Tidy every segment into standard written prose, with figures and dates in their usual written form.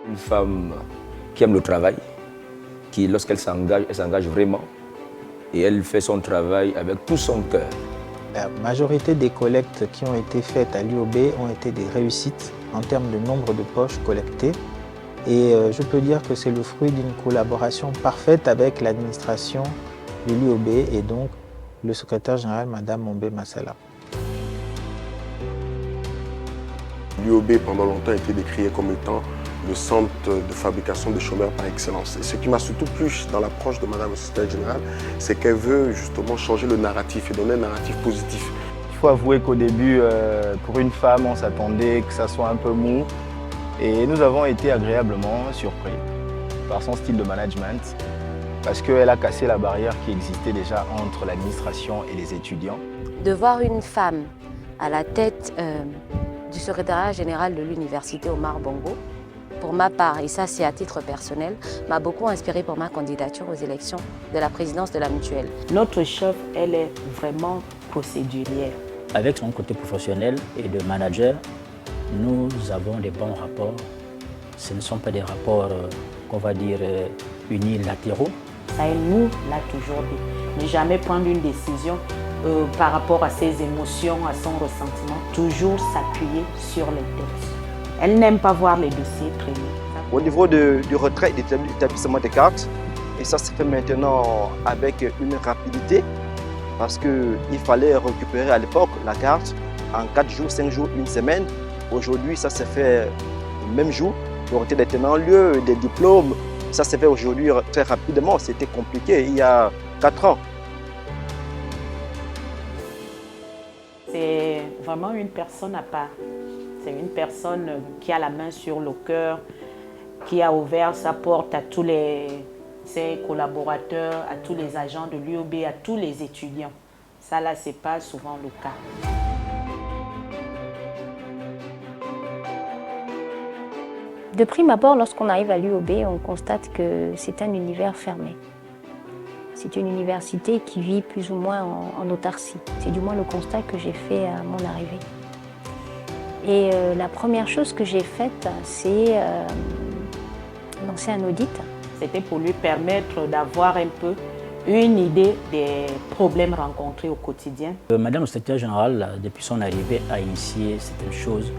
Une femme qui aime le travail, qui lorsqu'elle s'engage, elle s'engage vraiment et elle fait son travail avec tout son cœur. La majorité des collectes qui ont été faites à l'UOB ont été des réussites en termes de nombre de poches collectées. Et je peux dire que c'est le fruit d'une collaboration parfaite avec l'administration de l'UOB et donc le secrétaire général, Madame Mombe Massala. L'UOB, pendant longtemps, a été décrié comme étant le centre de fabrication de chômeurs par excellence. Et ce qui m'a surtout plu dans l'approche de Madame la secrétaire générale, c'est qu'elle veut justement changer le narratif et donner un narratif positif. Il faut avouer qu'au début, pour une femme, on s'attendait que ça soit un peu mou. Et nous avons été agréablement surpris par son style de management, parce qu'elle a cassé la barrière qui existait déjà entre l'administration et les étudiants. De voir une femme à la tête du secrétariat général de l'université Omar Bongo, pour ma part, et ça c'est à titre personnel, m'a beaucoup inspiré pour ma candidature aux élections de la présidence de la Mutuelle. Notre chef, elle est vraiment procédurière. Avec son côté professionnel et de manager, nous avons des bons rapports. Ce ne sont pas des rapports, qu'on va dire, unilatéraux. Ça, elle nous l'a toujours dit. Ne jamais prendre une décision par rapport à ses émotions, à son ressentiment. Toujours s'appuyer sur les textes. Elle n'aime pas voir les dossiers traîner. Au niveau du retrait et de l'établissement des cartes, et ça se fait maintenant avec une rapidité, parce qu'il fallait récupérer à l'époque la carte en 4 jours, 5 jours, une semaine. Aujourd'hui, ça se fait le même jour. Le retrait des tenants lieu, des diplômes, ça se fait aujourd'hui très rapidement. C'était compliqué il y a 4 ans. C'est vraiment une personne à part. C'est une personne qui a la main sur le cœur, qui a ouvert sa porte à tous ses collaborateurs, à tous les agents de l'UOB, à tous les étudiants. Ça là, c'est pas souvent le cas. De prime abord, lorsqu'on arrive à l'UOB, on constate que c'est un univers fermé. C'est une université qui vit plus ou moins en autarcie. C'est du moins le constat que j'ai fait à mon arrivée. Et la première chose que j'ai faite, c'est lancer un audit. C'était pour lui permettre d'avoir un peu une idée des problèmes rencontrés au quotidien. Madame la secrétaire générale, depuis son arrivée, a initié certaines choses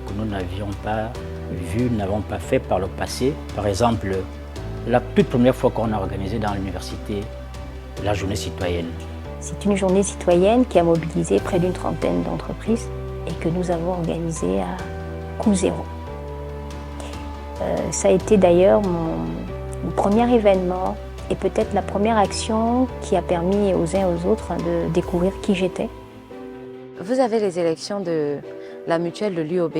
que nous n'avions pas vues, n'avons pas fait par le passé. Par exemple, la toute première fois qu'on a organisé dans l'université la journée citoyenne. C'est une journée citoyenne qui a mobilisé près d'une trentaine d'entreprises et que nous avons organisée à coût zéro. Ça a été d'ailleurs mon premier événement et peut-être la première action qui a permis aux uns et aux autres de découvrir qui j'étais. Vous avez les élections de la mutuelle de l'UOB.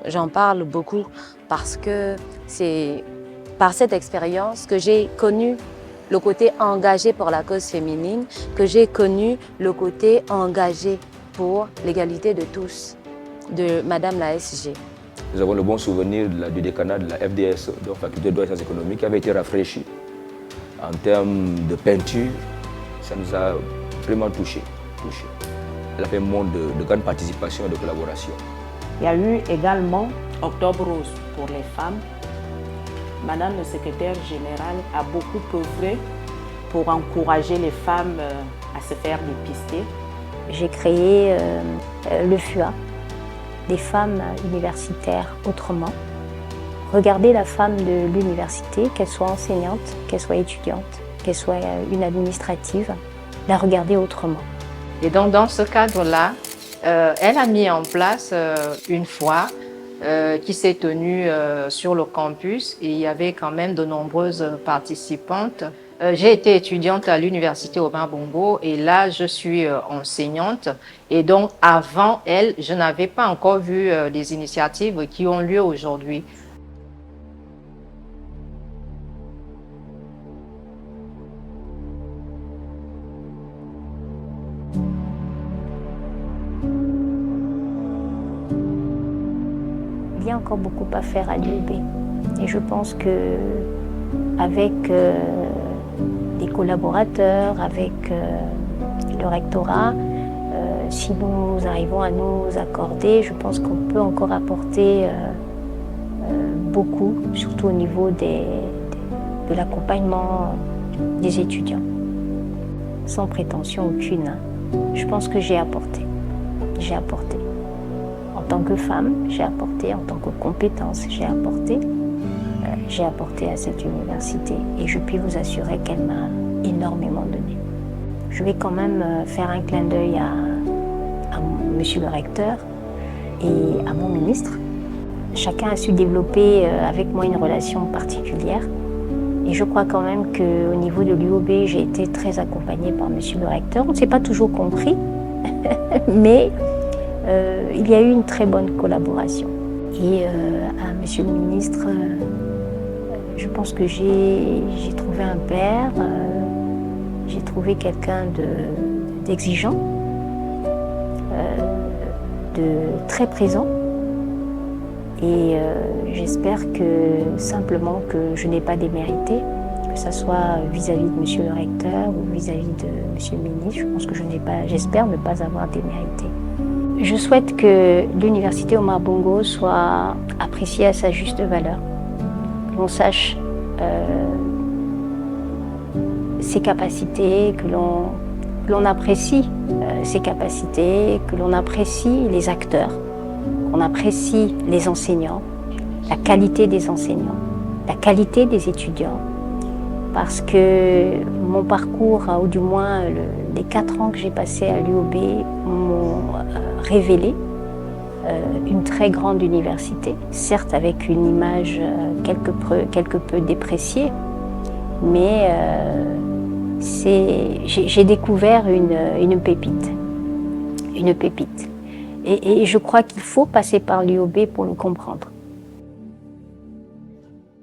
J'en parle beaucoup parce que c'est par cette expérience que j'ai connu le côté engagé pour la cause féminine, que j'ai connu le côté engagé pour l'égalité de tous, de Madame la SG. Nous avons le bon souvenir du décanat de la FDS, donc Faculté de droit et sciences économiques, qui avait été rafraîchi en termes de peinture. Ça nous a vraiment touchés. Elle a fait un monde de grande participation et de collaboration. Il y a eu également Octobre Rose pour les femmes. Madame le secrétaire général a beaucoup œuvré pour encourager les femmes à se faire dépister. J'ai créé le FUA, des femmes universitaires autrement. Regarder la femme de l'université, qu'elle soit enseignante, qu'elle soit étudiante, qu'elle soit une administrative, la regarder autrement. Et donc dans ce cadre-là, elle a mis en place une foire qui s'est tenue sur le campus et il y avait quand même de nombreuses participantes. J'ai été étudiante à l'université Omar Bongo et là je suis enseignante et donc avant elle, je n'avais pas encore vu des initiatives qui ont lieu aujourd'hui. Il y a encore beaucoup à faire à l'UOB et je pense que avec des collaborateurs, avec le rectorat, si nous arrivons à nous accorder, je pense qu'on peut encore apporter beaucoup, surtout au niveau de l'accompagnement des étudiants. Sans prétention aucune, hein. Je pense que j'ai apporté. J'ai apporté. En tant que femme, j'ai apporté. En tant que compétence, j'ai apporté. J'ai apporté à cette université et je puis vous assurer qu'elle m'a énormément donné. Je vais quand même faire un clin d'œil à monsieur le recteur et à mon ministre. Chacun a su développer avec moi une relation particulière et je crois quand même qu'au niveau de l'UOB, j'ai été très accompagnée par monsieur le recteur. On ne s'est pas toujours compris, mais il y a eu une très bonne collaboration. Et à monsieur le ministre, je pense que j'ai trouvé un père, j'ai trouvé quelqu'un d'exigeant, de très présent. Et j'espère que simplement que je n'ai pas démérité, que ce soit vis-à-vis de monsieur le recteur ou vis-à-vis de monsieur le ministre. Je pense que j'espère ne pas avoir démérité. Je souhaite que l'université Omar Bongo soit appréciée à sa juste valeur. Qu'on sache ses capacités, que l'on apprécie ses capacités, que l'on apprécie les acteurs, qu'on apprécie les enseignants, la qualité des enseignants, la qualité des étudiants. Parce que mon parcours, ou du moins les 4 ans que j'ai passés à l'UOB, m'ont révélé une très grande université, certes avec une image quelque peu dépréciée, mais j'ai découvert une pépite. Une pépite. Et je crois qu'il faut passer par l'UOB pour le comprendre.